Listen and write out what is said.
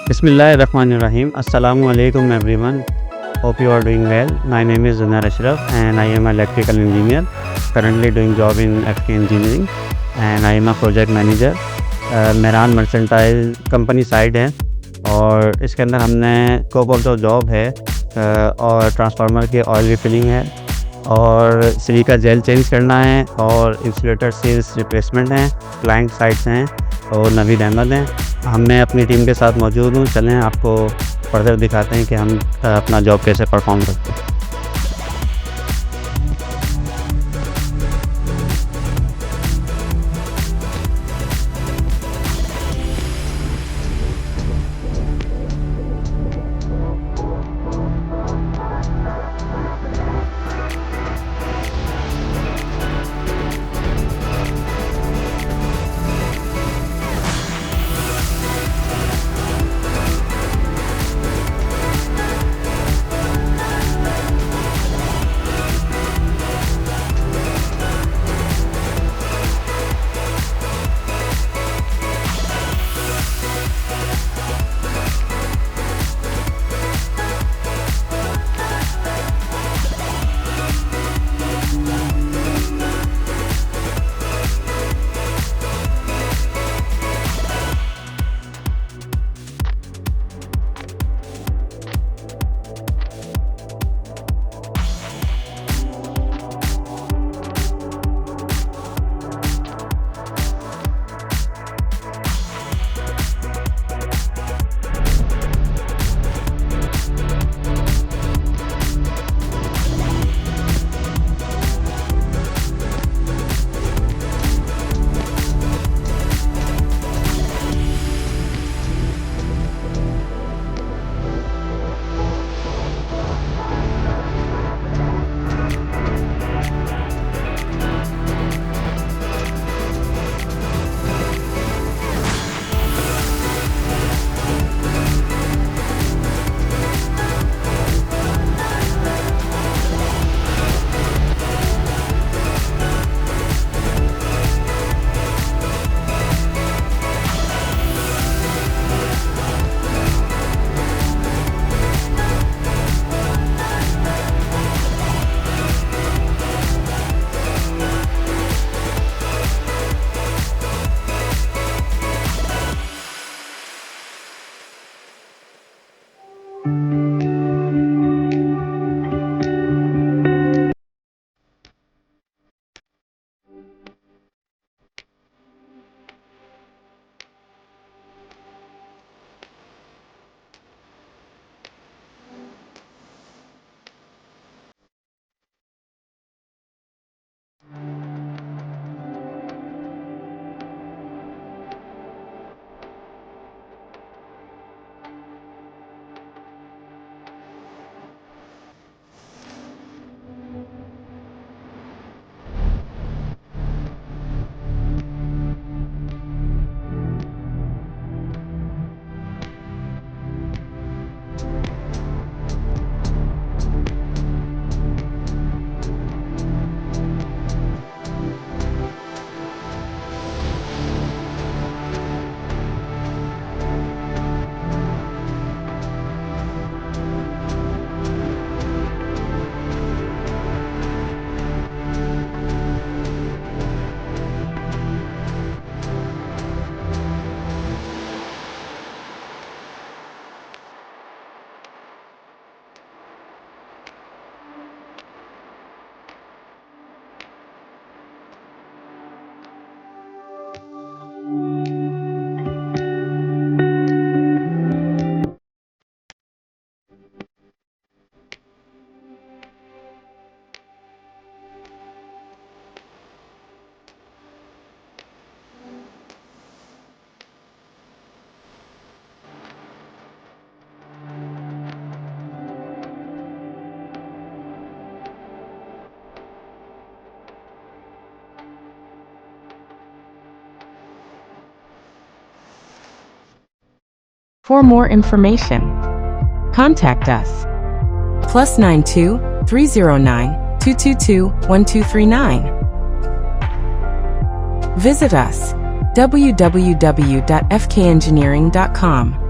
Bismillahirrahmanirrahim. Assalamu alaikum everyone. Hope you are doing well. My name is Zunair Ashraf and I am an electrical engineer currently doing job in FK engineering and I am a project manager. Mehran mercantile company side है और इसके अंदर हमने scope of जो जॉब है और ट्रांसफार्मर की oil refilling है और सिलिका जेल चेंज करना है और इंसुलेटर सील्स रिप्लेसमेंट हैं, क्लाइंट साइट्स हैं और नवीद अहमद हैं। मैं अपनी टीम के साथ मौजूद हूँ। चलें आपको फर्दर दिखाते हैं कि हम अपना जॉब कैसे परफॉर्म करते हैं। For more information, contact us. +92 309 222 1239. Visit us www.fkengineering.com.